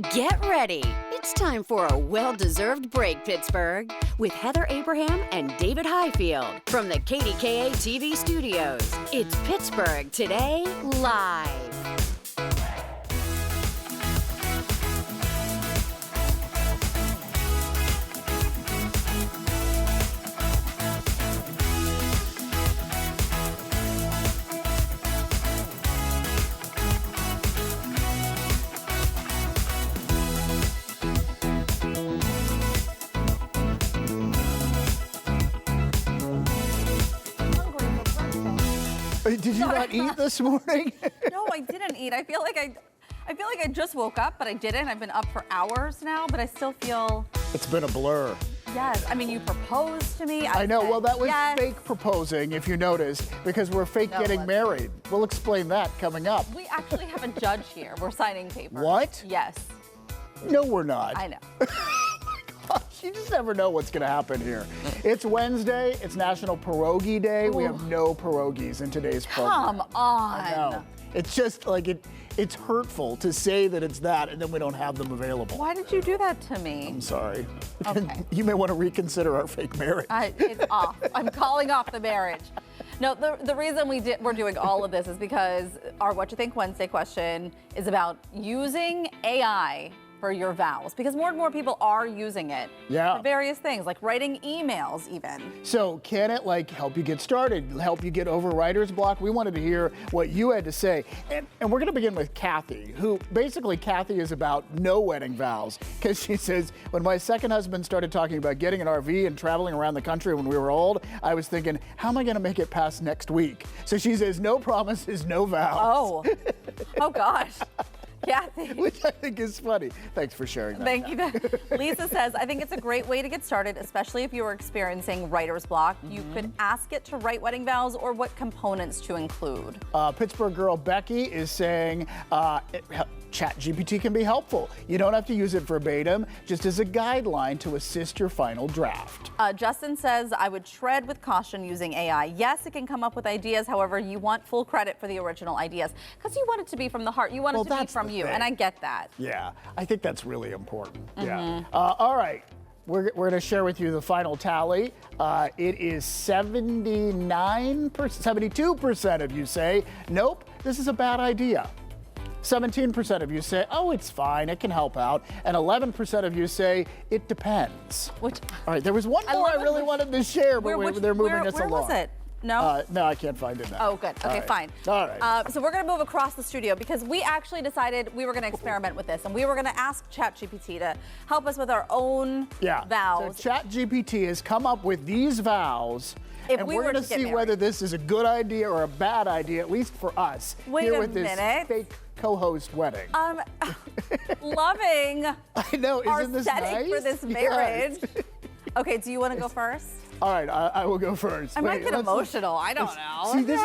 Get ready. It's time for a well-deserved break, Pittsburgh, with Heather Abraham and David Highfield from the KDKA-TV studios. It's Pittsburgh Today Live. Did you not eat this morning? No, I didn't eat. I feel like I just woke up, but I didn't. I've been up for hours now, but I still feel... It's been a blur. Yes. I mean, you proposed to me. I know. Well, that was yes. fake proposing, if you noticed, because we're fake getting married. We'll explain that coming up. We actually have a judge here. We're signing papers. What? Yes. No, we're not. I know. You just never know what's going to happen here. It's Wednesday. It's National Pierogi Day. Ooh. We have no pierogies in today's program. Come on. I know. It's just like it's hurtful to say that it's that and then we don't have them available. Why did you do that to me? I'm sorry. Okay. You may want to reconsider our fake marriage. It's off. I'm calling off the marriage. No, the reason we're doing all of this is because our What You Think Wednesday question is about using AI for your vows, because more and more people are using it for various things, like writing emails even. So can it help you get started, help you get over writer's block? We wanted to hear what you had to say. And we're gonna begin with Kathy, who basically Kathy is about no wedding vows, because she says, when my second husband started talking about getting an RV and traveling around the country when we were old, I was thinking, how am I gonna make it past next week? So she says, no promises, no vows. Oh, oh gosh. Kathy. Which I think is funny. Thanks for sharing that. Thank you. Lisa says, I think it's a great way to get started, especially if you are experiencing writer's block. You could ask it to write wedding vows or what components to include. Pittsburgh girl Becky is saying ChatGPT can be helpful. You don't have to use it verbatim, just as a guideline to assist your final draft. Justin says, I would tread with caution using AI. Yes, it can come up with ideas. However, you want full credit for the original ideas because you want it to be from the heart. You want it to be from you, and I get that. Yeah, I think that's really important. Yeah. All right. We're going to share with you the final tally. It is 72% of you say, nope, this is a bad idea. 17% of you say, oh, it's fine, it can help out. And 11% of you say, it depends. All right, there was one more I really wanted to share, but they're moving us along. Where was it? No? No, I can't find it now. Oh, good. Okay, fine. All right. So we're going to move across the studio because we actually decided we were going to experiment with this, and we were going to ask ChatGPT to help us with our own vows. So ChatGPT has come up with these vows, and we're going to see whether this is a good idea or a bad idea, at least for us. Wait here a with minute. This fake co-host wedding. Loving I know, isn't this setting nice? for this marriage. Yes. Okay, do you want to go first? All right, I will go first. I might get emotional. I don't know. See, this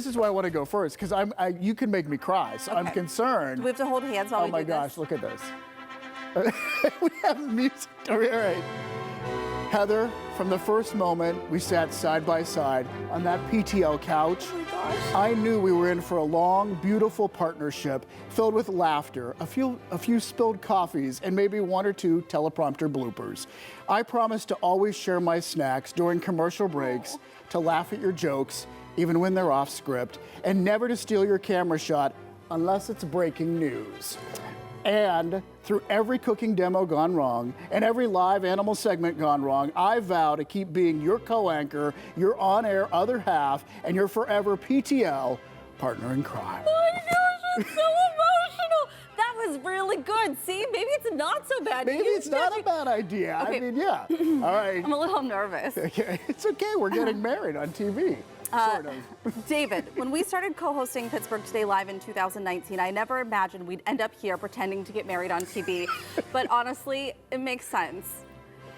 is why I want to go first, because you can make me cry, so I'm concerned. Do we have to hold hands while we do this? Oh my gosh, look at this. We have music. All right. Heather, from the first moment we sat side by side on that PTL couch, oh my gosh. I knew we were in for a long, beautiful partnership filled with laughter, a few spilled coffees, and maybe one or two teleprompter bloopers. I promise to always share my snacks during commercial breaks, to laugh at your jokes, even when they're off script, and never to steal your camera shot unless it's breaking news. And through every cooking demo gone wrong and every live animal segment gone wrong, I vow to keep being your co-anchor, your on-air other half, and your forever PTL partner in crime. Oh my gosh, I'm so emotional. That was really good. See, maybe it's not so bad. Maybe it's not a bad idea. Okay. I mean, yeah. All right. I'm a little nervous. Okay, it's okay. We're getting married on TV. Sort of. David, when we started co-hosting Pittsburgh Today Live in 2019, I never imagined we'd end up here pretending to get married on TV. But honestly, it makes sense.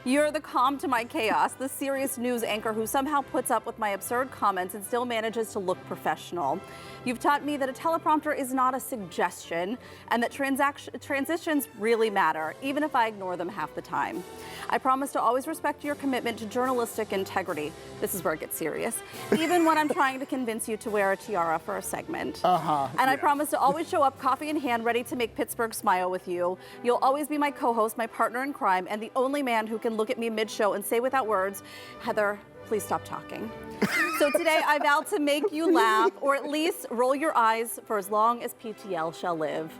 You're the calm to my chaos, the serious news anchor who somehow puts up with my absurd comments and still manages to look professional. You've taught me that a teleprompter is not a suggestion and that transitions really matter, even if I ignore them half the time. I promise to always respect your commitment to journalistic integrity. This is where it gets serious. Even when I'm trying to convince you to wear a tiara for a segment. And I promise to always show up coffee in hand, ready to make Pittsburgh smile with you. You'll always be my co-host, my partner in crime, and the only man who can look at me mid-show and say without words, Heather, please stop talking. So today I vow to make you laugh, or at least roll your eyes for as long as PTL shall live.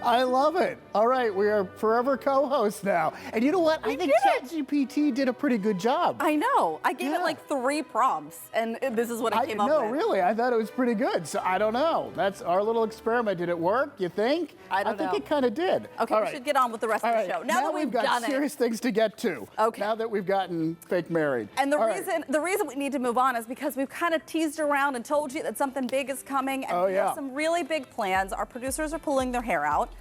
I love it. All right, we are forever co-hosts now. And you know what? I think ChatGPT did a pretty good job. I know. I gave it like 3 prompts, and this is what it came up with. No, really, I thought it was pretty good. So I don't know. That's our little experiment. Did it work, you think? I don't know. I think it kind of did. Okay, we should get on with the rest of the show. Now that we've got done serious things to get to. Okay. Now that we've gotten fake married. And the reason we need to move on is because we've kind of teased around and told you that something big is coming, and we have some really big plans. Our producers are pulling their hair out.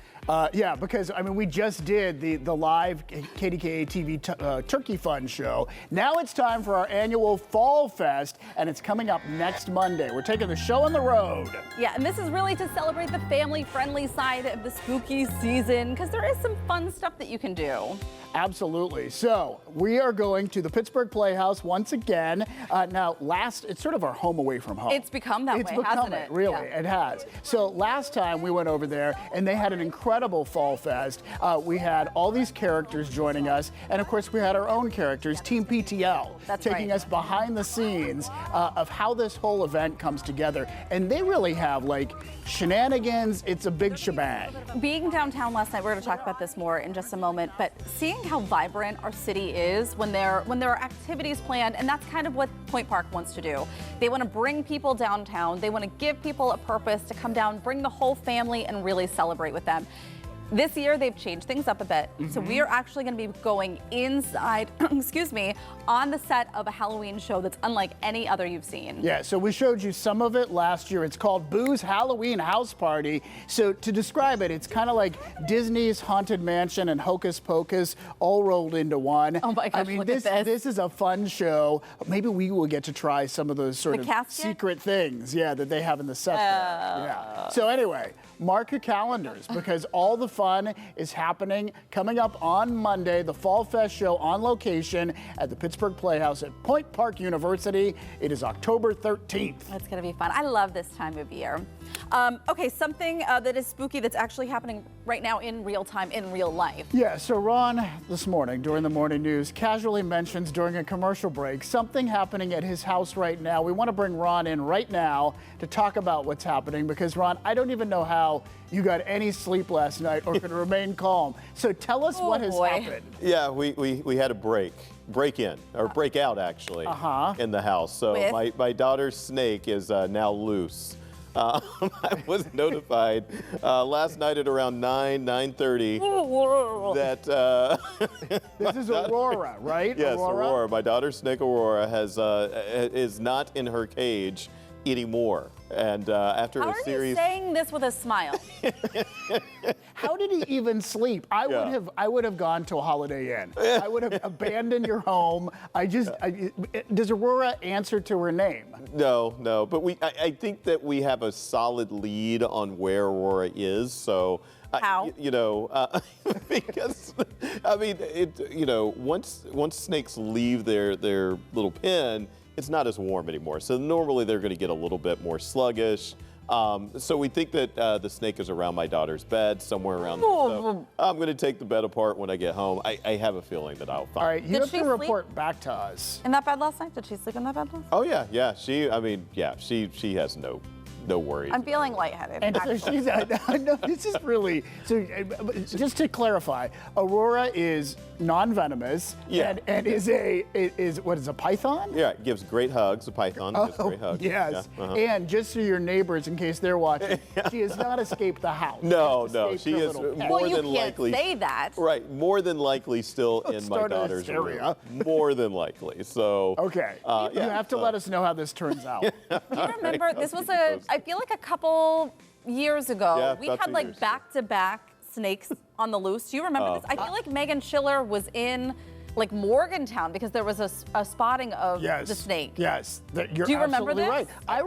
Yeah, because I mean, we just did the live KDKA-TV Turkey Fun show. Now it's time for our annual Fall Fest, and it's coming up next Monday. We're taking the show on the road. Yeah, and this is really to celebrate the family-friendly side of the spooky season, because there is some fun stuff that you can do. Absolutely. So we are going to the Pittsburgh Playhouse once again. Now, it's sort of our home away from home. It's become that way, hasn't it? Really, it has. So last time we went over there, and they had an incredible Fall Fest. We had all these characters joining us, and of course we had our own characters, Team PTL, taking us behind the scenes of how this whole event comes together. And they really have like shenanigans. It's a big shebang. Being downtown last night, we're going to talk about this more in just a moment, but seeing how vibrant our city is when there are activities planned, and that's kind of what Point Park wants to do. They want to bring people downtown. They want to give people a purpose to come down, bring the whole family, and really celebrate with them. This year, they've changed things up a bit. So we are actually going to be going inside, excuse me, on the set of a Halloween show that's unlike any other you've seen. Yeah, so we showed you some of it last year. It's called Boo's Halloween House Party. So to describe it, it's kind of like Disney's Haunted Mansion and Hocus Pocus all rolled into one. Oh my gosh, I mean, look at this. This is a fun show. Maybe we will get to try some of those sort of secret things, that they have in the set there. Yeah. So anyway, mark your calendars because all the fun is happening coming up on Monday, the Fall Fest show on location at the Pittsburgh Playhouse at Point Park University. It is October 13th. It's going to be fun. I love this time of year. Okay, something that is spooky that's actually happening right now in real time, in real life. Yeah, so Ron, this morning during the morning news, casually mentions during a commercial break something happening at his house right now. We want to bring Ron in right now to talk about what's happening because, Ron, I don't even know how you got any sleep last night or could remain calm. So tell us what has happened. Yeah, we had a break in, or break out actually, in the house. So my daughter's snake is now loose. I was notified last night at around 9:30 that this is Aurora, right? Yes, Aurora. My daughter's snake Aurora is not in her cage anymore. And after a series. How are you saying this with a smile? How did he even sleep? I would have gone to a Holiday Inn. I would have abandoned your home. Does Aurora answer to her name? No. But I think that we have a solid lead on where Aurora is. So. How? Because I mean, once snakes leave their little pen, it's not as warm anymore. So normally they're going to get a little bit more sluggish. So we think that the snake is around my daughter's bed, somewhere around there. So I'm going to take the bed apart when I get home. I have a feeling that I'll find it. All right, you have to report back to us. In that bed last night? Did she sleep in that bed last night? Oh, yeah. She has no worries. I'm feeling lightheaded. And so no, this is really, so just to clarify, Aurora is non-venomous and is a python? Yeah, it gives great hugs, a python. Gives great hugs. Yes. Yeah, and just so your neighbors, in case they're watching, she has not escaped the house. No, she is more than likely. You can't say that. Right, more than likely still in my daughter's room. More than likely, so. Okay, you have to let us know how this turns out. Do you remember, this was I feel like a couple years ago, we had like back-to-back snakes on the loose. Do you remember this? I feel like Megan Schiller was in like Morgantown because there was a spotting of the snake. Yes, you're Do you remember absolutely this? right. I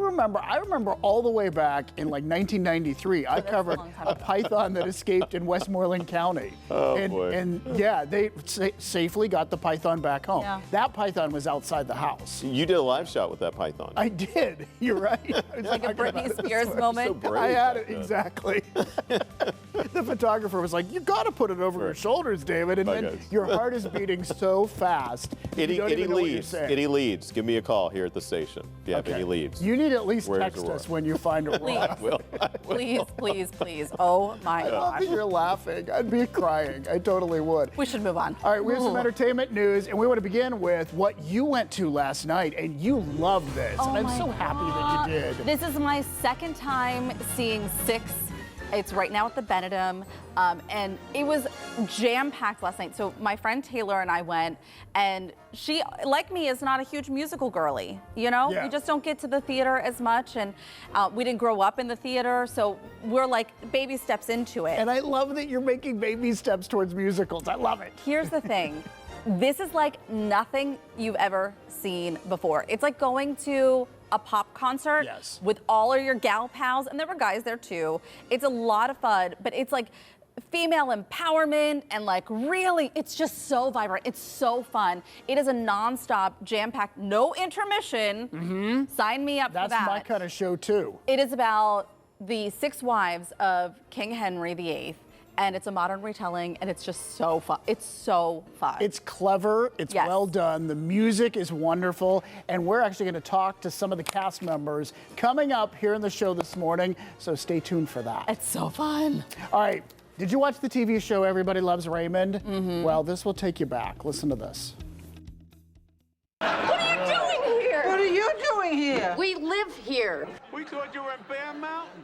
remember all the way back in like 1993. I covered a python that escaped in Westmoreland County. Oh, boy. And yeah, they safely got the python back home. Yeah. That python was outside the house. You did a live shot with that python. I did. You're right. Like a Britney Spears moment. So brave I had it back then. exactly. The photographer was like, "You got to put it over your shoulders, David." And Bye, then guys. your heart is beating so fast. You don't even know what you're saying. Any leads, give me a call here at the station if you have any leads. You need to at least Where's text Aurora? us when you find Aurora. I will. Please, please, please. Oh my I love God. that you're laughing. I'd be crying. I totally would. We should move on. All right, we have some entertainment news, and we want to begin with what you went to last night, and you loved this, and I'm so happy that you did. This is my second time seeing Six. It's right now at the Benedum, and it was jam-packed last night. So my friend Taylor and I went, and she, like me, is not a huge musical girly. You know, Yeah. we just don't get to the theater as much, and we didn't grow up in the theater, so we're like baby steps into it. And I love that you're making baby steps towards musicals. I love it. Here's the thing. This is like nothing you've ever seen before. It's like going to a pop concert Yes. with all of your gal pals, and there were guys there too. It's a lot of fun, but it's like female empowerment and like really, it's just so vibrant. It's so fun. It is a nonstop, jam-packed, no intermission. Sign me up That's for that. my kind of show, too. It is about the 6 wives of King Henry VIII. And it's a modern retelling, and it's just so fun. It's so fun. It's clever, it's Yes. well done, the music is wonderful, and we're actually going to talk to some of the cast members coming up here in the show this morning, so stay tuned for that. It's so fun. All right, did you watch the TV show Everybody Loves Raymond? Well, this will take you back. Listen to this. What are you doing here? What are you doing here? We live here. We thought you were in Bear Mountain.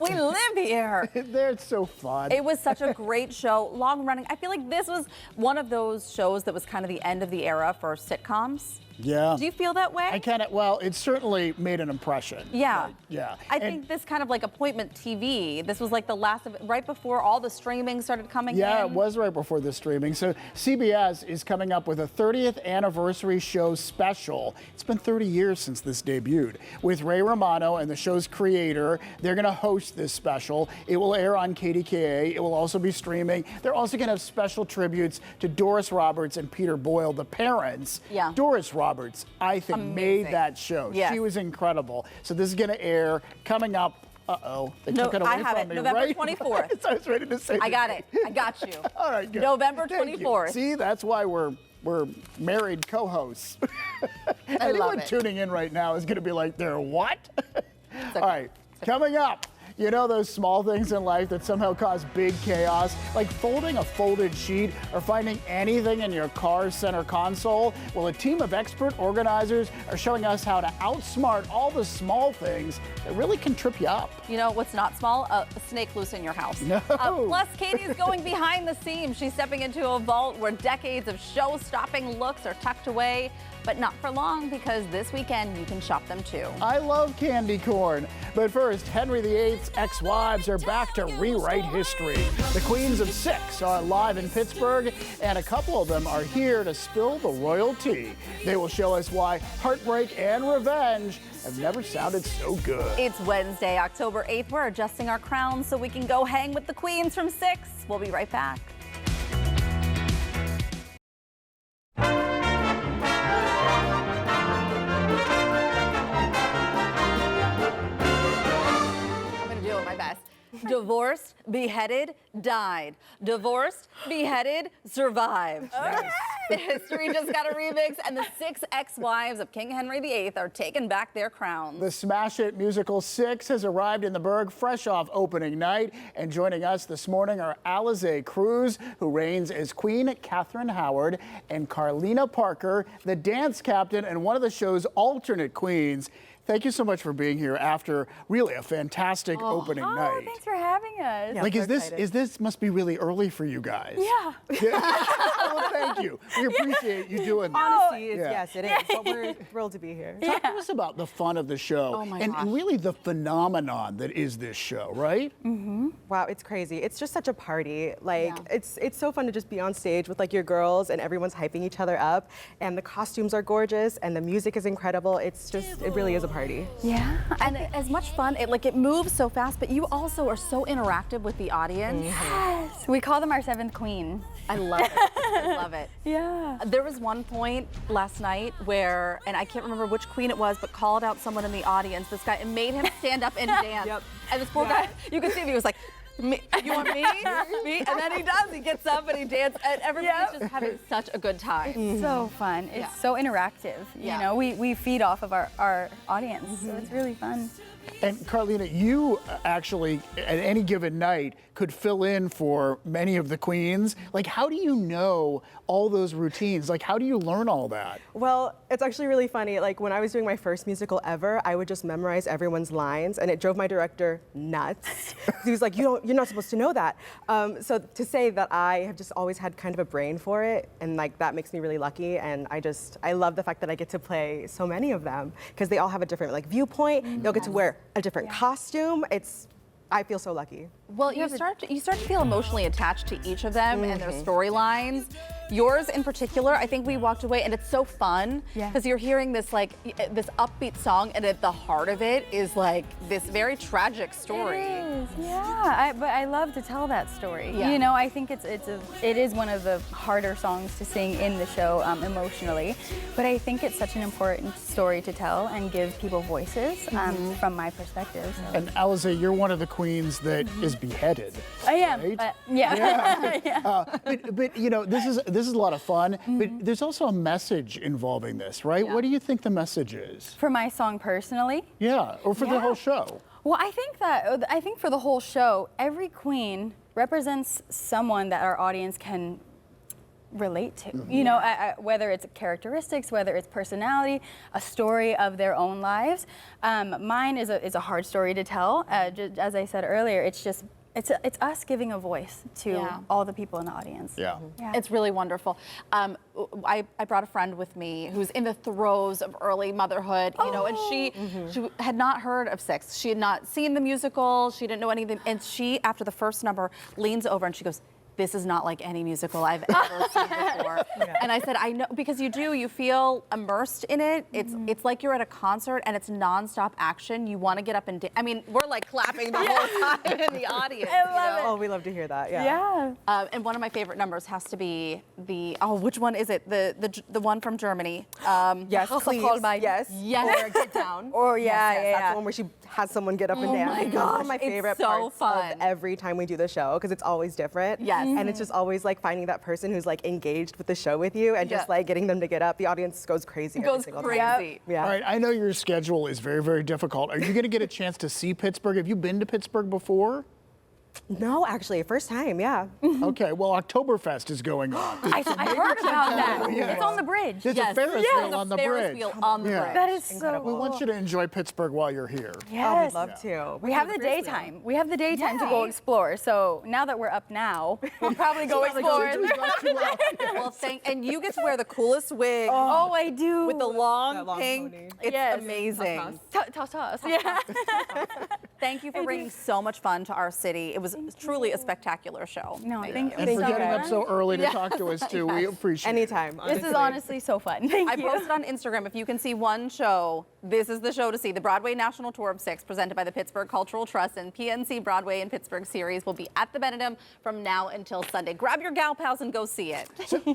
We live here. It's so fun. It was such a great show, long running. I feel like this was one of those shows that was kind of the end of the era for sitcoms. Yeah. Do you feel that way? I kind of, well, it certainly made an impression. Yeah. Right, yeah. I And- think this kind of like appointment TV, this was like the last of it, right before all the streaming started coming Yeah, in. it was right before the streaming. So CBS is coming up with a 30th anniversary show special. It's been 30 years since this debuted. With Ray Romano and the show's creator, they're going to host this special. It will air on KDKA. It will also be streaming. They're also going to have special tributes to Doris Roberts and Peter Boyle, the parents. Yeah. Doris Roberts, I think, made Amazing. that show. Yes. She was incredible. So this is going to air coming up. Uh-oh, they No, took it away I have from it. me, November right? 24th. I was ready to say I the got date. it. I got you. All right, good. November Thank you. 24th. See, that's why we're married co-hosts. I Anyone love it. tuning in right now is going to be like, they're what? All right, coming up. You know those small things in life that somehow cause big chaos, like folding a folded sheet or finding anything in your car's center console? Well, a team of expert organizers are showing us how to outsmart all the small things that really can trip you up. You know what's not small? A snake loose in your house. No. Plus, Katie's going behind the scenes. She's stepping into a vault where decades of show-stopping looks are tucked away, but not for long because this weekend you can shop them too. I love candy corn. But first, Henry VIII's ex-wives are back to rewrite history. The Queens of Six are live in Pittsburgh, and a couple of them are here to spill the royal tea. They will show us why heartbreak and revenge have never sounded so good. It's Wednesday, October 8th. We're adjusting our crowns so we can go hang with the queens from Six. We'll be right back. I'm going to do it my best. Divorced, beheaded, died. Divorced, beheaded, survived. History just got a remix, and the 6 ex-wives of King Henry VIII are taking back their crowns. The smash hit musical Six has arrived in the Berg fresh off opening night. And joining us this morning are Alize Cruz, who reigns as Queen Catherine Howard, and Carlina Parker, the dance captain and one of the show's alternate queens. thank you so much for being here after really a fantastic opening night. Thanks for having us. Yeah, Like, we're is this excited. must be really early for you guys? Yeah. Well, thank you. We appreciate you doing this. Honestly, Yeah. yes, it is. But we're thrilled to be here. Talk to us about the fun of the show and really the phenomenon that is this show, right? Wow, it's crazy. It's just such a party. Like, it's so fun to just be on stage with like your girls and everyone's hyping each other up. And the costumes are gorgeous and the music is incredible. It's just, it really is a party. Yeah, and as much fun, it moves so fast, but you also are so interactive with the audience. Yes. We call them our seventh queen. I love it. I love it. Yeah. There was one point last night where, and I can't remember which queen it was, but called out someone in the audience, this guy, and made him stand up and dance. Yep. And this poor guy, you could see him, he was like, me, you want me? Me? And then he does, he gets up and he dances, and everybody's just having such a good time. It's so fun. It's so interactive. You know, we feed off of our audience, so it's really fun. And Carlina, you actually, at any given night, could fill in for many of the queens. Like, how do you know all those routines? Like, how do you learn all that? Well, it's actually really funny. Like, when I was doing my first musical ever, I would just memorize everyone's lines, and it drove my director nuts. He was like, you're not supposed to know that. So to say that I have just always had kind of a brain for it, and like that makes me really lucky. And I love the fact that I get to play so many of them because they all have a different like viewpoint. They'll get to wear a different costume. I feel so lucky. Well, you start to feel emotionally attached to each of them and their storylines. Yours in particular, I think we walked away, and it's so fun because you're hearing this this upbeat song, and at the heart of it is like this very tragic story. It is, yeah. But I love to tell that story. Yeah. You know, I think it is one of the harder songs to sing in the show emotionally, but I think it's such an important story to tell and give people voices from my perspective. So. And Alize, you're one of the queens that is beheaded. I am. Right? Yeah. But you know, this is a lot of fun. But there's also a message involving this, right? What do you think the message is? For my song personally. Yeah, or for the whole show. Well, I think for the whole show, every queen represents someone that our audience can relate to. You know, whether it's characteristics, whether it's personality, a story of their own lives. Mine is a hard story to tell. Just, as I said earlier, it's us giving a voice to all the people in the audience. Yeah. It's really wonderful. I brought a friend with me who's in the throes of early motherhood, you know, and she had not heard of Six. She had not seen the musical. She didn't know anything. And she, after the first number, leans over and she goes, "This is not like any musical I've ever seen before." And I said, I know, because you feel immersed in it. It's like you're at a concert and it's nonstop action. You want to get up and dance. I mean, we're like clapping the whole time in the audience. I love it. Oh, we love to hear that. Yeah. And one of my favorite numbers has to be which one is it? The one from Germany. Yes, House of please. Holbein. Yes. Yes. Or Get Down. Or That's the one where she has someone get up and dance. my Those gosh, are my it's favorite so parts fun. of every time we do the show because it's always different. Yes. And it's just always like finding that person who's like engaged with the show with you and just like getting them to get up. The audience goes crazy. every Goes single crazy. time. Yeah. All right, I know your schedule is very, very difficult. Are you going to get a chance to see Pittsburgh? Have you been to Pittsburgh before? No, actually, first time. Yeah. Okay, well, Oktoberfest is going on. I heard about that. Yeah. It's on the bridge. There's a Ferris wheel on the Ferris bridge. wheel on the Yeah. bridge. That is so We want you to enjoy Pittsburgh while you're here. Yes. Oh, we'd love to. We have the daytime. We have the daytime to go explore. So now that we're up now, we'll probably go explore. Well, and you get to wear the coolest wig. Oh, I do. With the long, That long pink. pony. It's Yes. amazing. Toss. Yeah. Thank you for bringing so much fun to our city. It was truly a spectacular show. No, thank you. And for so getting up much. so early to talk to us, too. We appreciate it. Anytime. This is honestly so fun. Thank I you. posted on Instagram, if you can see one show, this is the show to see. The Broadway National Tour of Six, presented by the Pittsburgh Cultural Trust and PNC Broadway in Pittsburgh series, will be at the Benedum from now until Sunday. Grab your gal pals and go see it.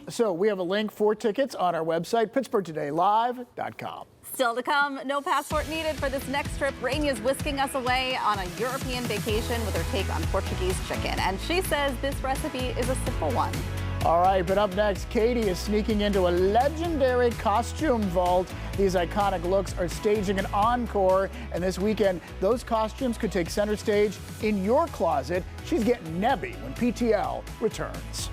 So we have a link for tickets on our website, pittsburghtodaylive.com. Still to come, no passport needed for this next trip. Rainya's whisking us away on a European vacation with her take on Portuguese chicken. And she says this recipe is a simple one. All right, but up next, Katie is sneaking into a legendary costume vault. These iconic looks are staging an encore, and this weekend, those costumes could take center stage in your closet. She's getting nebby when PTL returns.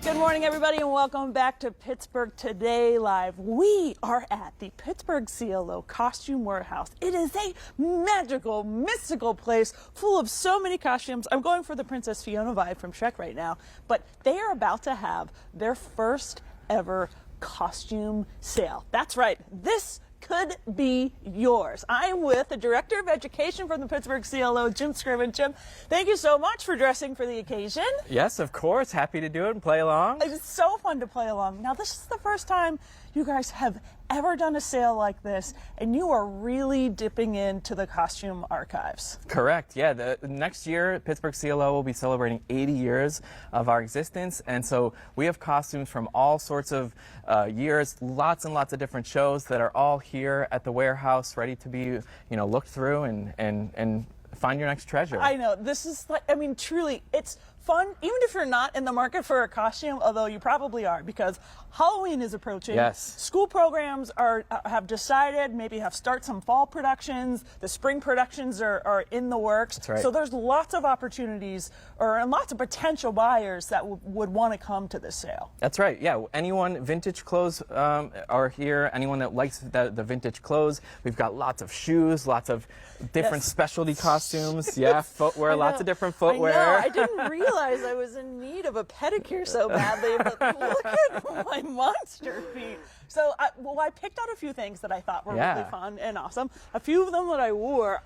Good morning, everybody, and welcome back to Pittsburgh Today Live. We are at the Pittsburgh CLO Costume Warehouse. It is a magical, mystical place full of so many costumes. I'm going for the Princess Fiona vibe from Shrek right now, but they are about to have their first ever costume sale. That's right. This could be yours. I'm with the Director of Education from the Pittsburgh CLO, Jim Scriven. Jim, thank you so much for dressing for the occasion. Yes, of course. Happy to do it and play along. It's so fun to play along. Now, this is the first time you guys have ever done a sale like this, and you are really dipping into the costume archives. Correct. Yeah, the next year, Pittsburgh CLO will be celebrating 80 years of our existence, and so we have costumes from all sorts of years, lots and lots of different shows that are all here at the warehouse, ready to be, looked through and find your next treasure. I know. This is like, I mean, truly, it's fun, even if you're not in the market for a costume, although you probably are, because Halloween is approaching. Yes. School programs have decided, maybe have start some fall productions. The spring productions are in the works. That's right. So there's lots of opportunities and lots of potential buyers that would want to come to this sale. That's right. Yeah, anyone, vintage clothes are here. Anyone that likes the vintage clothes. We've got lots of shoes, lots of different specialty costumes. Yeah, footwear, lots of different footwear. I know. I didn't realize I was in need of a pedicure so badly, but look at my monster feet. So I picked out a few things that I thought were really fun and awesome. A few of them that I wore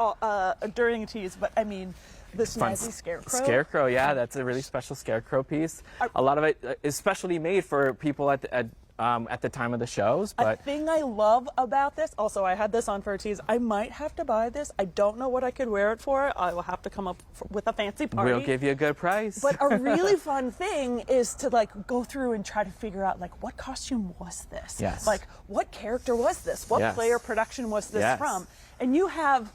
during a tease, but I mean, this snazzy scarecrow. Scarecrow, yeah, that's a really special scarecrow piece. A lot of it is specially made for people at the time of the shows. But a thing I love about this, also I had this on for a tease, I might have to buy this. I don't know what I could wear it for. I will have to come up with a fancy party. We'll give you a good price. But a really fun thing is to go through and try to figure out what costume was this? Yes. What character was this? What player production was this from? And you have,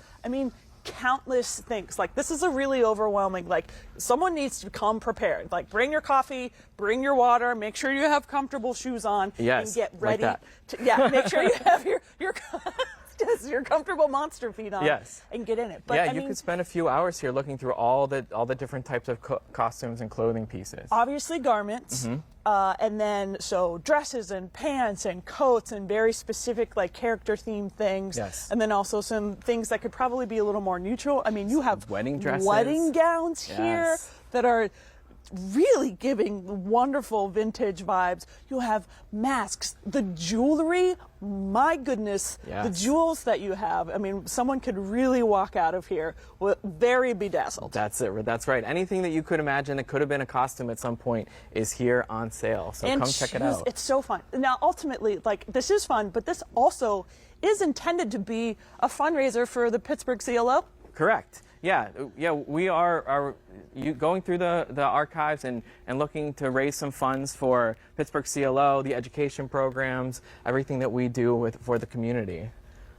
countless things. This is a really overwhelming, someone needs to come prepared. Bring your coffee, bring your water, make sure you have comfortable shoes on, and get ready. Make sure you have your comfortable monster feet on, and get in it. But you could spend a few hours here looking through all the different types of costumes and clothing pieces. Obviously garments, and then dresses and pants and coats and very specific character themed things. Yes. And then also some things that could probably be a little more neutral. You have wedding dresses, wedding gowns here that are really giving wonderful vintage vibes. You have masks, the jewelry, my goodness, the jewels that you have. Someone could really walk out of here very bedazzled. That's it. That's right. Anything that you could imagine that could have been a costume at some point is here on sale. So come check it out. It's so fun. Now, ultimately, this is fun, but this also is intended to be a fundraiser for the Pittsburgh CLO. Correct. Yeah, we are going through the archives and looking to raise some funds for Pittsburgh CLO, the education programs, everything that we do for the community.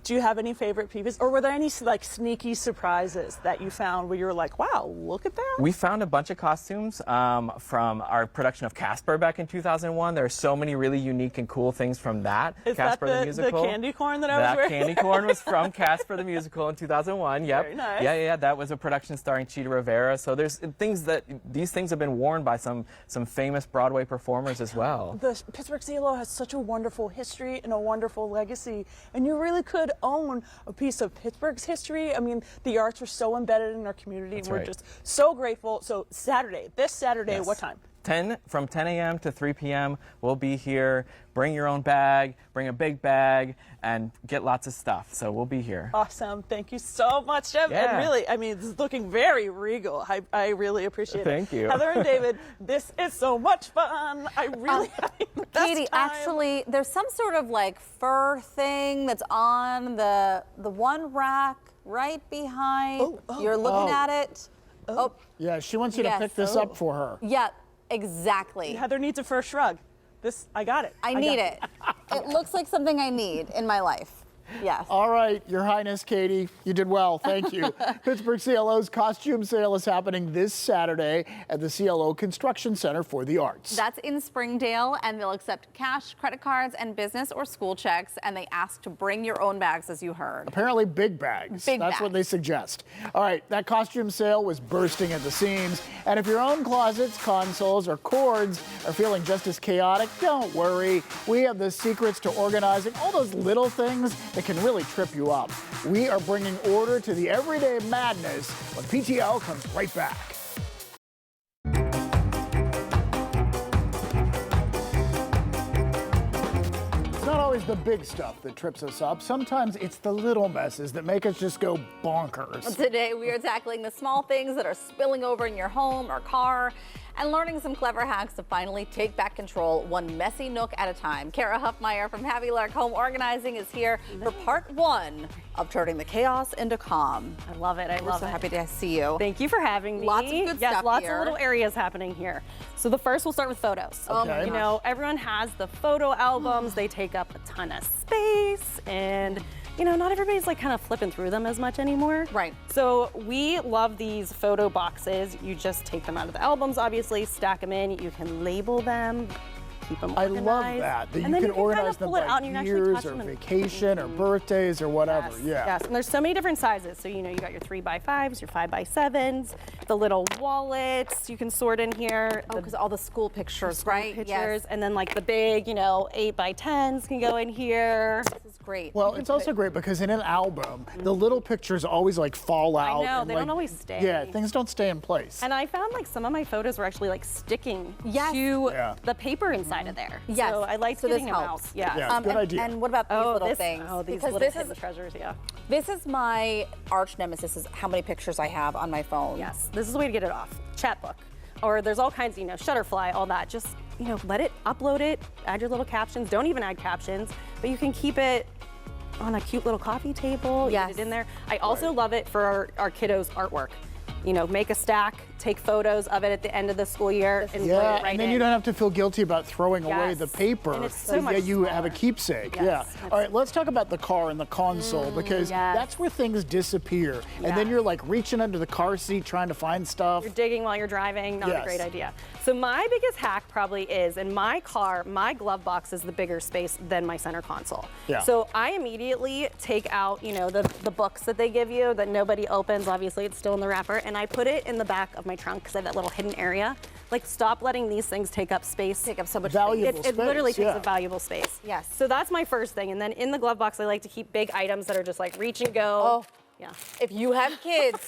Do you have any favorite pieces, or were there any sneaky surprises that you found where you were like, wow, look at that? We found a bunch of costumes from our production of Casper back in 2001. There are so many really unique and cool things from that. Is Casper that the musical. The candy corn that I was wearing? That candy corn was from Casper the musical in 2001. Yep. Very nice. Yeah. That was a production starring Cheetah Rivera. So there's these things have been worn by some famous Broadway performers as well. The Pittsburgh CLO has such a wonderful history and a wonderful legacy, and you really could own a piece of Pittsburgh's history. The arts are so embedded in our community, and we're just so grateful. So this Saturday, what time? From 10 a.m. to 3 p.m. We'll be here. Bring your own bag, bring a big bag, and get lots of stuff. So we'll be here. Awesome. Thank you so much, Jeff. Yeah. And really, this is looking very regal. I really appreciate it. Thank you. Heather and David, this is so much fun. I really having the best Katie, time. actually, there's some sort of fur thing that's on the one rack right behind. You're looking at it. Oh. Yeah, she wants you to pick this up for her. Yeah, exactly. Heather needs a shrug. I got it. I need it. It looks like something I need in my life. Yes. All right, Your Highness, Katie, you did well. Thank you. Pittsburgh CLO's costume sale is happening this Saturday at the CLO Construction Center for the Arts. That's in Springdale, and they'll accept cash, credit cards, and business or school checks, and they ask to bring your own bags, as you heard. Apparently big bags. That's what they suggest. All right, that costume sale was bursting at the seams, and if your own closets, consoles, or cords are feeling just as chaotic, don't worry. We have the secrets to organizing all those little things that can really trip you up. We are bringing order to the everyday madness when PTL comes right back. It's not always the big stuff that trips us up. Sometimes it's the little messes that make us just go bonkers. Today, we are tackling the small things that are spilling over in your home or car and learning some clever hacks to finally take back control one messy nook at a time. Kara Huffmeyer from Happy Lark Home Organizing is here for part 1 of turning the chaos into calm. I love it. We're so happy to see you. Thank you for having me. Lots of good stuff lots here. of little areas happening here. So the first, we'll start with photos. Oh my You know, everyone has the photo albums. They take up a ton of space, and you know, not everybody's like kind of flipping through them as much anymore. Right. So we love these photo boxes. You just take them out of the albums, obviously, stack them in. You can label them, keep them I organized. love that And you then can kind organize of them pull it by out and you can actually years touch or them and- vacation or birthdays or whatever. Yes, yes, and there's so many different sizes. So, you know, you got your 3x5s, your 5x7s, the little wallets you can sort in here. Oh, because all the school pictures, right? Pictures, Yes. and then like the big, you know, 8x10s can go in here. This is great. Well, it's also great because in an album, the little pictures always like fall out. I know, and, they like, don't always stay. Yeah, things don't stay in place. And I found like some of my photos were actually like sticking Yes. to Yeah. the paper inside of there. Yes. So I like So this getting them helps. out. Yeah. Yeah. Good idea. And what about these little things? Oh, these because little this hidden is treasures, yeah. this is my arch nemesis, is how many pictures I have on my phone. Yes, this is the way to get it off. Chatbook. Or there's all kinds, you know, Shutterfly, all that. Just, you know, let it, upload it, add your little captions. Don't even add captions, but you can keep it on a cute little coffee table. Yes. Get it in there. I also love it for our kiddos' artwork. You know, make a stack, take photos of it at the end of the school year, and put it Yeah, right and then in. you don't have to feel guilty about throwing away the Yes. paper. And it's so much you have a smaller. keepsake. Yes, Yeah. All right, let's talk about the car and the console because yes. that's where things disappear. And then Yeah. you're like reaching under the car seat trying to find stuff. You're digging while you're driving, not Yes. a great idea. So my biggest hack probably is, in my car, my glove box is the bigger space than my center console. Yeah. So I immediately take out, you know, the books that they give you that nobody opens, obviously it's still in the wrapper, and I put it in the back of my trunk because I have that little hidden area. Like, stop letting these things take up space. Take up so much Valuable space. It literally space, takes yeah. up valuable space. Yes. So that's my first thing. And then in the glove box, I like to keep big items that are just like reach and go. Oh. Yeah. If you have kids,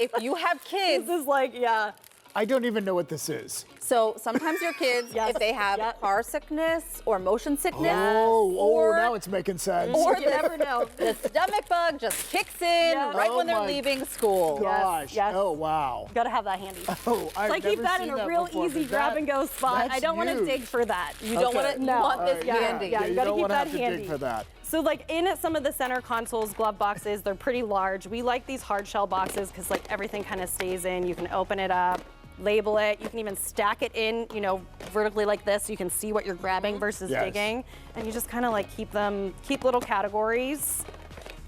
This is like, yeah. I don't even know what this is. So sometimes your kids, Yes. if they have Yep. car sickness or motion sickness, Oh, now it's making sense. or You never know. the stomach bug just kicks in Yeah. right Oh when they're my leaving school. Gosh. yes. Oh, wow. Gotta have that handy. Oh, I've So I keep never that seen in a that real before, easy but grab and go spot. I that's don't want to huge. dig for that. You don't want to. You No. want this Yeah. handy. Yeah. you you gotta don't keep want to that have to handy. dig for that. So like in some of the center consoles glove boxes, they're pretty large. We like these hard shell boxes because like everything kind of stays in. You can open it up, label it. You can even stack it in, you know, vertically like this so you can see what you're grabbing versus Yes. digging. And you just kind of like keep little categories.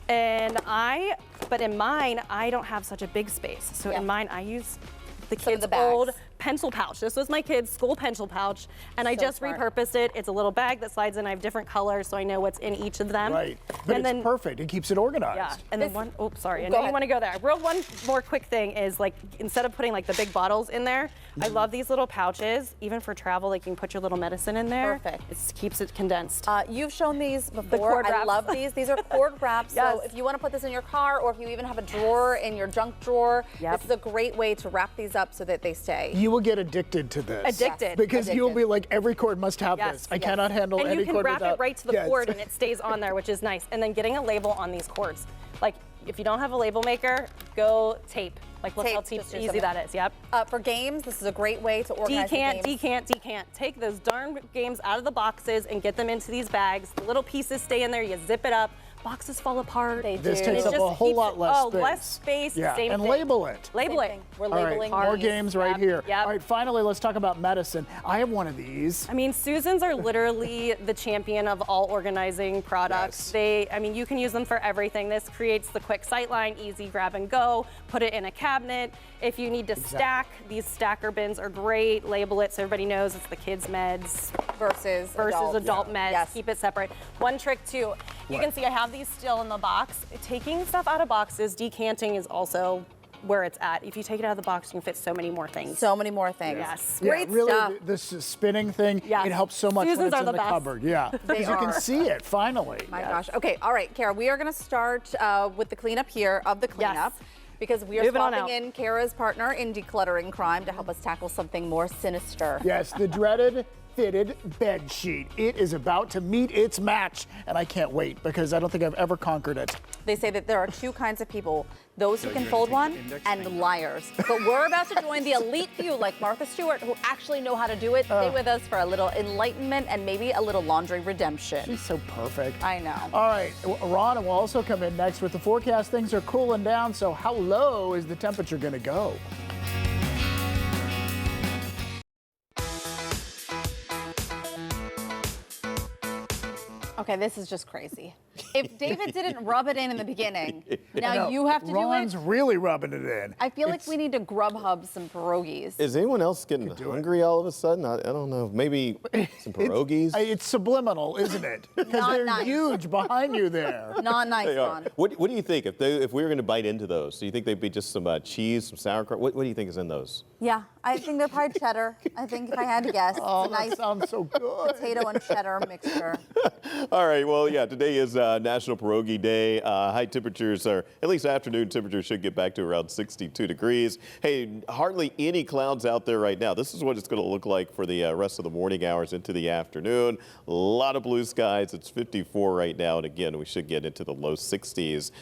And but in mine, I don't have such a big space. So Yeah. in mine, I use the Some of kids' the bags. old pencil pouch. This was my kid's school pencil pouch, and I So just smart. repurposed it. It's a little bag that slides in. I have different colors, so I know what's in each of them. Right. But and it's perfect. It keeps it organized. Yeah, and then one, oh, sorry, I Go know you ahead. want to go there. One more quick thing is like, instead of putting like the big bottles in there, I love these little pouches. Even for travel, like you can put your little medicine in there. Perfect. It keeps it condensed. You've shown these before. cord I wraps. love these. These are cord wraps. Yes. So if you want to put this in your car, or if you even have a drawer in your junk drawer, Yep. this is a great way to wrap these up so that they stay. You will get addicted to this. Addicted. Because you'll Addicted. be like, every cord must have Yes, this. I yes. cannot handle and any you can cord wrap without. it right to the Yes. cord and it stays on there, which is nice. And then getting a label on these cords. Like, if you don't have a label maker, go tape. Like, look how Tape, just do easy something. that is. Yep. For games, this is a great way to organize the games. Decant. Take those darn games out of the boxes and get them into these bags. The little pieces stay in there. You zip it up. boxes fall apart. They This do. takes It up a just whole keeps lot less space. less space. Yeah, Same and thing. label it. Label it. We're All right, labeling more these. games right Yep, here. yep. All right, finally, let's talk about medicine. I have one of these. I mean, Susan's are literally the champion of all organizing products. Yes. I mean, you can use them for everything. This creates the quick sightline, easy grab and go, put it in a cabinet. If you need to stack, these stacker bins are great. Label it so everybody knows it's the kids' meds versus adult meds. Yes. Keep it separate. One trick too, you can see I have these still in the box. Taking stuff out of boxes, decanting is also where it's at. If you take it out of the box, you can fit so many more things. So many more things. Yes. Yeah, Great really, stuff. This spinning thing, Yes. it helps so much when Susan's it's are in the the best. cupboard. Yeah, They because you can are. see it finally. My gosh. Okay, all right, Kara, we are going to start with the cleanup here of the cleanup. Yes. Because we are Moving on swapping out. in Kara's partner in decluttering crime to help us tackle something more sinister. Yes, the dreaded fitted bed sheet. It is about to meet its match, and I can't wait because I don't think I've ever conquered it. They say that there are two kinds of people, those who can fold one and liars. But we're about to join the elite few like Martha Stewart who actually know how to do it. Stay with us for a little enlightenment and maybe a little laundry redemption. She's so perfect. I know. All right, Ron will also come in next with the forecast. Things are cooling down, so how low is the temperature going to go? Okay, this is just crazy. If David didn't rub it in the beginning, now No, you have to Ron's do it. really rubbing it in. I feel like we need to Grubhub some pierogies. Is anyone else getting hungry all of a sudden? I don't know. Maybe some pierogies? It's subliminal, isn't it? Because Not they're nice. huge behind you there. Not nice, They are. Ron. What do you think if we were going to bite into those? Do you think they'd be just some cheese, some sauerkraut? What do you think is in those? Yeah, I think they're probably cheddar. I think if I had to guess, Oh, it's a nice that sounds so good. potato and cheddar mixture. All right, well, yeah, today is National Pierogi Day. High temperatures are, at least afternoon temperatures should get back to around 62 degrees. Hey, hardly any clouds out there right now. This is what it's going to look like for the rest of the morning hours into the afternoon. A lot of blue skies. It's 54 right now, and again, we should get into the low 60s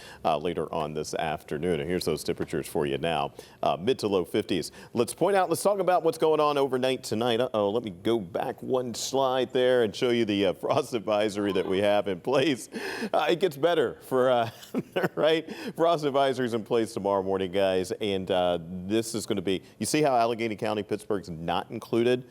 later on this afternoon. And here's those temperatures for you now, mid to low 50s. Let's talk about what's going on overnight tonight. Let me go back one slide there and show you the frost advisory that we have in place. It gets better for, right? Frost advisories in place tomorrow morning, guys. And this is going to be, you see how Allegheny County, Pittsburgh's not included?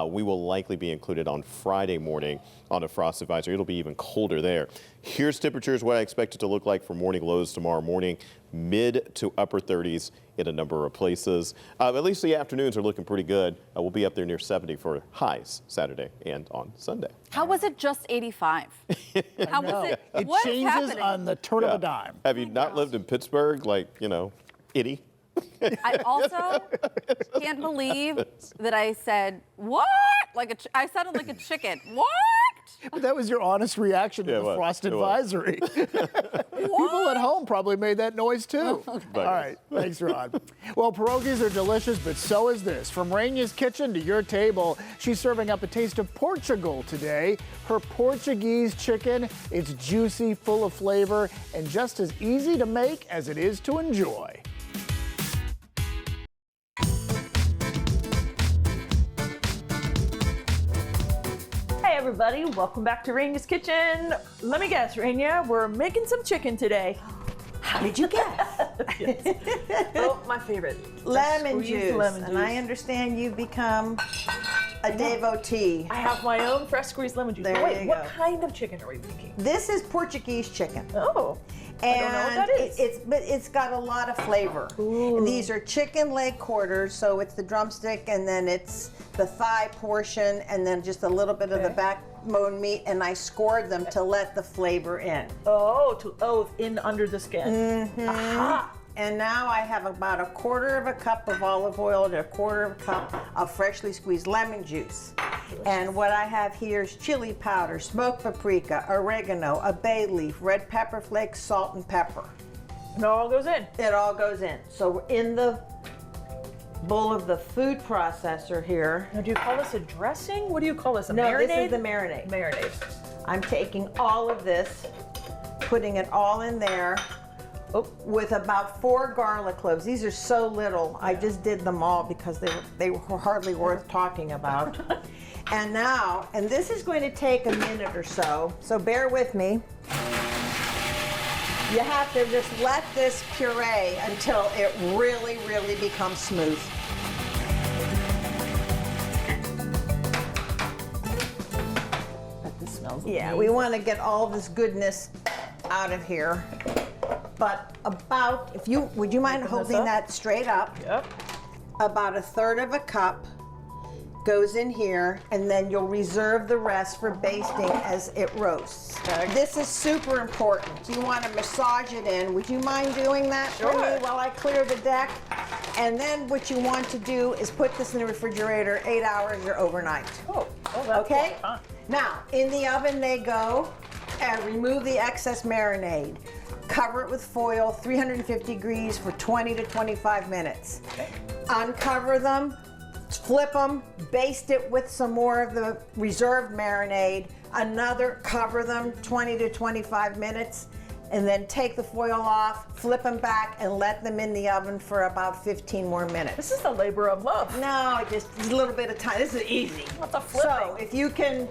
We will likely be included on Friday morning on a frost advisory. It'll be even colder there. Here's temperatures, what I expect it to look like for morning lows tomorrow morning, mid to upper 30s in a number of places. At least the afternoons are looking pretty good. We'll be up there near 70 for highs Saturday and on Sunday. How was it just 85? How was it? It What is changes happening? on the turn of a dime. Have you not lived in Pittsburgh, like, itty? I also can't believe that I said, what? I sounded like a chicken. What? But that was your honest reaction to Yeah, it the was. frost It was. advisory. People at home probably made that noise too. All right, thanks, Ron. Well, pierogies are delicious, but so is this. From Rainia's kitchen to your table, she's serving up a taste of Portugal today. Her Portuguese chicken, it's juicy, full of flavor, and just as easy to make as it is to enjoy. Hey everybody, welcome back to Rainia's Kitchen. Let me guess, Rainia, we're making some chicken today. How did you guess? Oh, my favorite. Lemon Squeezed juice. lemon And I juice. understand you've become a devotee. I have my own fresh squeezed lemon juice. There Wait, you what go. kind of chicken are we making? This is Portuguese chicken. Oh, And I don't know what that is. But it's got a lot of flavor. And these are chicken leg quarters, so it's the drumstick, and then it's the thigh portion, and then just a little bit of the backbone meat, and I scored them to let the flavor in. In under the skin. Aha. And now I have about 1/4 of a cup of olive oil and 1/4 of a cup of freshly squeezed lemon juice. And what I have here is chili powder, smoked paprika, oregano, a bay leaf, red pepper flakes, salt, and pepper. And it all goes in. It all goes in. So we're in the bowl of the food processor here. Now, do you call this a dressing? What do you call this? A No, marinade? this is the marinade. Marinade. I'm taking all of this, putting it all in there. With about 4 garlic cloves. These are so little. I just did them all because they were hardly worth talking about. And now, and this is going to take a minute or so bear with me. You have to just let this puree until it really, really becomes smooth. This smells Yeah, we want to get all this goodness out of here. But about, would you mind holding that straight up? Yep. About 1/3 cup goes in here, and then you'll reserve the rest for basting as it roasts. This is super important. You want to massage it in. Would you mind doing that for me while I clear the deck? And then what you want to do is put this in the refrigerator 8 hours or overnight. Oh, that's Okay? fine. Now, in the oven they go, and remove the excess marinade. Cover it with foil, 350 degrees for 20 to 25 minutes. Okay. Uncover them, flip them, baste it with some more of the reserved marinade. Cover them 20 to 25 minutes, and then take the foil off, flip them back, and let them in the oven for about 15 more minutes. This is a labor of love. No, just a little bit of time. This is easy. What's a flipping? So if you can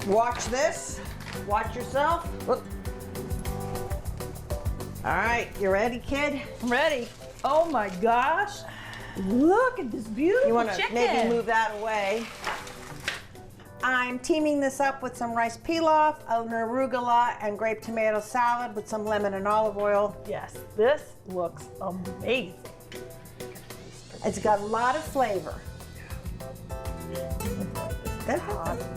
watch this, watch yourself. Look. All right, you ready, kid? I'm ready. Oh my gosh. Look at this beautiful You want to chicken. maybe move that away. I'm teaming this up with some rice pilaf, an arugula, and grape tomato salad with some lemon and olive oil. Yes, this looks amazing. It's got a lot of flavor. That's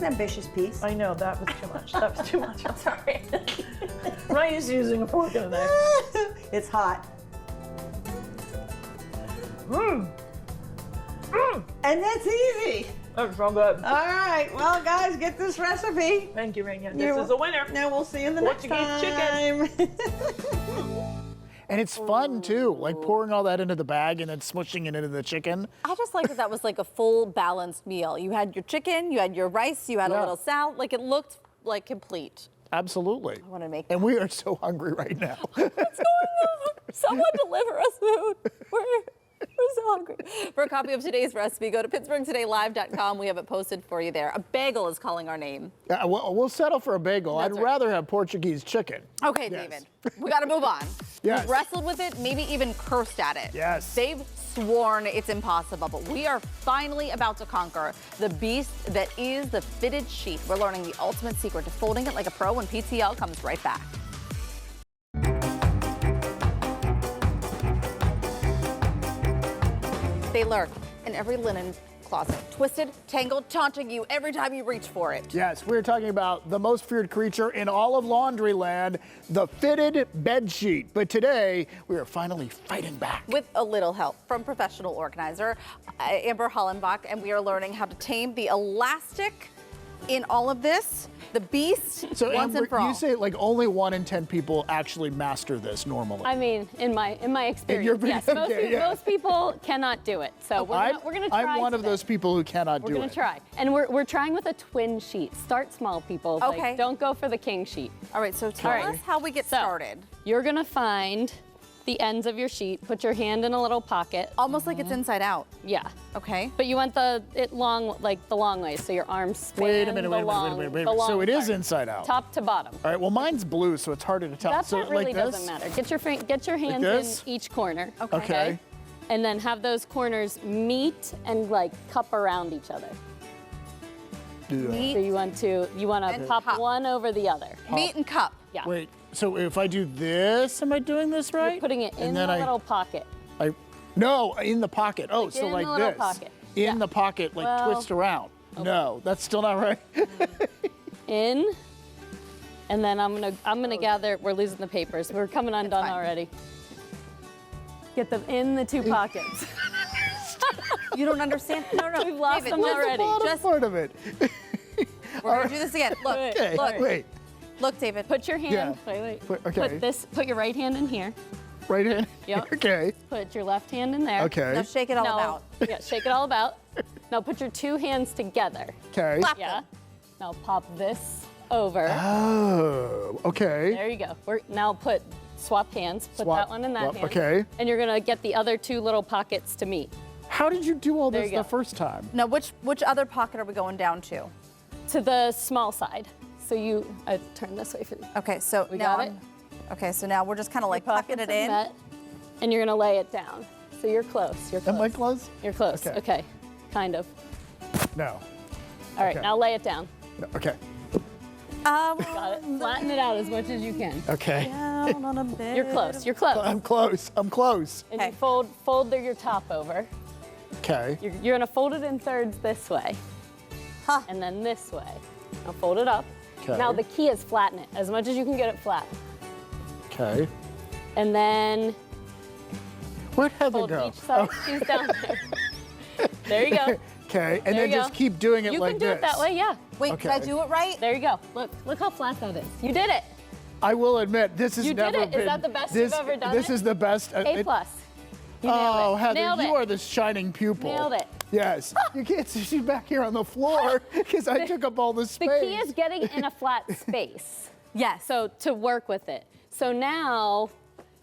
an ambitious piece. I know, that was too much. That was too much. I'm sorry. I'm not used to using a fork and a knife. It's hot. And that's easy. That's so good. All right, well, guys, get this recipe. Thank you, Raina. This is a winner. Now we'll see you in the next time. Portuguese And it's fun too, like pouring all that into the bag and then smushing it into the chicken. I just like that was like a full balanced meal. You had your chicken, you had your rice, you had a little salad. Like it looked like complete. Absolutely. I want to make And we are so hungry right now. What's going on? Someone deliver us food. We're so hungry. For a copy of today's recipe, go to PittsburghTodayLive.com. We have it posted for you there. A bagel is calling our name. We'll settle for a bagel. That's I'd right. rather have Portuguese chicken. Okay, Yes. David. We got to move on. Yes. We've wrestled with it, maybe even cursed at it. Yes. They've sworn it's impossible, but we are finally about to conquer the beast that is the fitted sheet. We're learning the ultimate secret to folding it like a pro when PTL comes right back. They lurk in every linen closet, twisted, tangled, taunting you every time you reach for it. Yes, we're talking about the most feared creature in all of Laundryland, the fitted bed sheet. But today, we are finally fighting back. With a little help from professional organizer Amber Hollenbach, and we are learning how to tame the elastic in all of this, the beast, So once Amber, and for all. you say like only 1 in 10 people actually master this normally. I mean, in my experience, your yes. opinion, Most people cannot do it. So we're gonna try. I'm one of today. those people who cannot do We're it. gonna try, and we're trying with a twin sheet. Start small, people. Okay. Like, don't go for the king sheet. All right, so tell us how we get started. You're gonna find the ends of your sheet. Put your hand in a little pocket. Almost like it's inside out. Yeah. Okay. But you want it long, like the long way, so your arms span Wait a minute, the wait a long, minute, wait a the minute. So long it is part. inside out. Top to bottom. All right, well, mine's blue, so it's harder to tell. That so part really like this? doesn't matter. Get your hands this? in each corner. Okay. And then have those corners meet and like cup around each other. Meet. So you want to And pop cup. one over the other. Meat and cup. Yeah. Wait, so if I do this, am I doing this right? You're putting it in And the then little pocket. No, in the pocket. Oh, Like so in like the little this. pocket. In Yeah. the pocket, like Well, twist around. No, that's still not right. In. And then I'm gonna gather. We're losing the papers. We're coming undone fine. already. Get them in the two pockets. You don't understand? No. We've lost David, them just- already. Bottom part of it. We're gonna do this again. Look, Okay, look, wait. look, David. Put your hand. Yeah. Wait. Okay. Put your right hand in here. Right hand? Yep. Okay. Put your left hand in there. Okay. Now shake it all No. about. Yeah, shake it all about. Now put your two hands together. Okay. Clap Yeah. them. Now pop this over. Oh, okay. There you go. Now swap hands. Put Swap. that one in that Well, hand. okay. And you're gonna get the other two little pockets to meet. How did you do all There this you the go. first time? Now, which other pocket are we going down to? To the small side. So you turn this way for you. Okay, so We now got it? Okay, so now we're just kind of like tucking it in. Met, and you're gonna lay it down. So you're close. You're close. Am I close? You're close. Okay. Okay. Kind of. No. All right. Okay. Now lay it down. Okay. Got it. Flatten it out as much as you can. Okay. Down on a bed. You're close. You're close. I'm close. I'm close. And you fold your top over. Okay. You're gonna fold it in thirds this way. Huh. And then this way. Now fold it up. Okay. Now the key is flatten it as much as you can get it flat. Okay. And then Where'd Heather fold go? each side. She's down there. There you go. Okay, and There then you just go. keep doing it You like can do this. it that way, yeah. Wait, did I Okay. do it right? There you go. Look how flat that is. You did it. I will admit, this has You did never it. Is been. that the best this, you've ever done This it? is the best. A plus. You nailed Oh, it. Heather, Nailed you it. are the shining pupil. Nailed it. Yes. You can't see she's back here on the floor because I took up all the space. The key is getting in a flat space. Yes. So to work with it. So now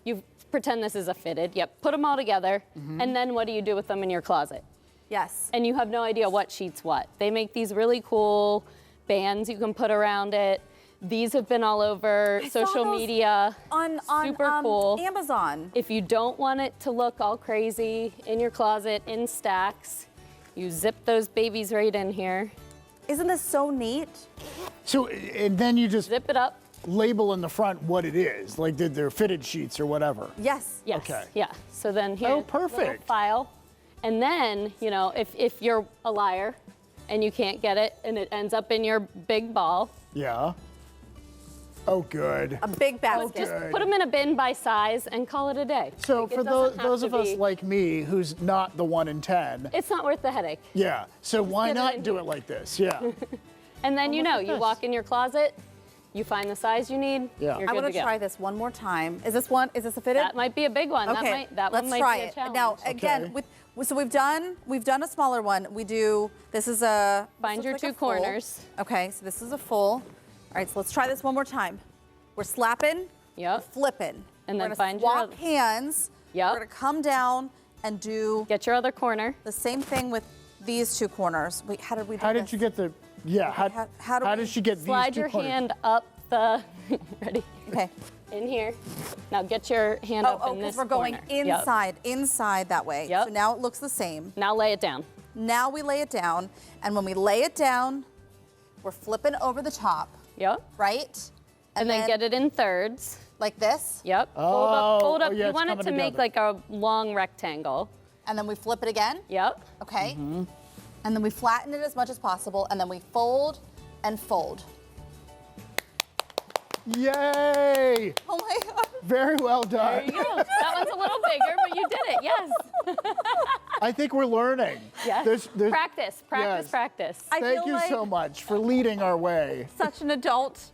you pretend this is a fitted. Yep. Put them all together. And then what do you do with them in your closet? Yes. And you have no idea what sheets what. They make these really cool bands you can put around it. These have been all over social media. On Super cool. Amazon. If you don't want it to look all crazy in your closet in stacks, you zip those babies right in here. Isn't this so neat? So, and then you just Zip it up. label in the front what it is, like they're fitted sheets or whatever. Yes. Yes. Okay. Yeah. So then here, Oh, little perfect. file. And then, you know, if you're a liar and you can't get it and it ends up in your big ball, Yeah. Oh, good. A big basket. just Good. put them in a bin by size and call it a day. So Like, it for doesn't have those to of us be- like me, who's not the 1 in 10, It's not worth the headache. yeah. So why get it not in do here. it like this? Yeah. And then, you look know, at you this. walk in your closet, you find the size you need, Yeah. you're I good want to to go. try this one more time. Is this a fitted? That might be a big one. Okay, That let's one might try be a it. challenge. Now, again, Okay. so we've done a smaller one. This is a. Find this your looks like two a full. corners. Okay, so this is a full. All right, so let's try this one more time. We're slapping, Yep. flipping. And We're then gonna find your swap other- hands. Yep. We're gonna come down and do Get your other corner. the same thing with these two corners. Wait, how did we do How did this? you get the? Yeah. how do we did she get these Slide two your corners? hand up the. Ready? Okay. In here. Now get your hand up in because this we're going corner. Yep. inside that way. Yep. So now it looks the same. Now lay it down. Now we lay it down, and when we lay it down, we're flipping over the top, Yep. right? And then get it in thirds. like this, Yep. Oh, Fold up. oh, yeah, You it's want it coming to make together. like a long rectangle. and then we flip it again, Yep. okay? Mm-hmm. And then we flatten it as much as possible, and then we fold and fold. Yay! Oh my God. Very well There done. you go. That one's a little bigger, but you did it. Yes. I think we're learning. Yes. There's- Practice. Practice. yes. Practice. I Thank feel you like so much for leading our way. such an adult.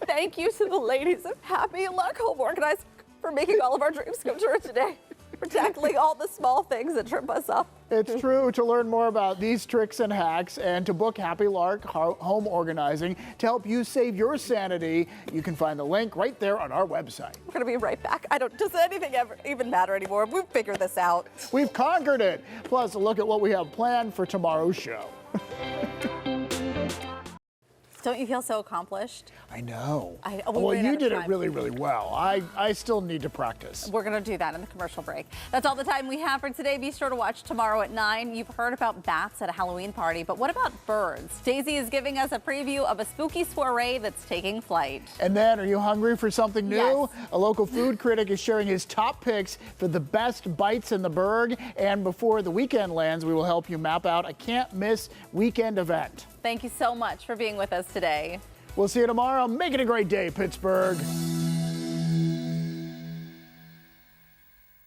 Thank you to the ladies of Happy Luck Home Organized for making all of our dreams come true today. For tackling all the small things that trip us up. It's true. To learn more about these tricks and hacks and to book Happy Lark Home Organizing to help you save your sanity, you can find the link right there on our website. We're gonna be right back. Does anything ever even matter anymore? We've figured this out. We've conquered it. Plus, a look at what we have planned for tomorrow's show. Don't you feel so accomplished? I know. we Well, ran out you of did it time. really, really well. I still need to practice. We're going to do that in the commercial break. That's all the time we have for today. Be sure to watch tomorrow at 9. You've heard about bats at a Halloween party, but what about birds? Daisy is giving us a preview of a spooky soiree that's taking flight. And then, are you hungry for something new? Yes. A local food critic is sharing his top picks for the best bites in the Berg. And before the weekend lands, we will help you map out a can't-miss weekend event. Thank you so much for being with us today. We'll see you tomorrow. Make it a great day, Pittsburgh.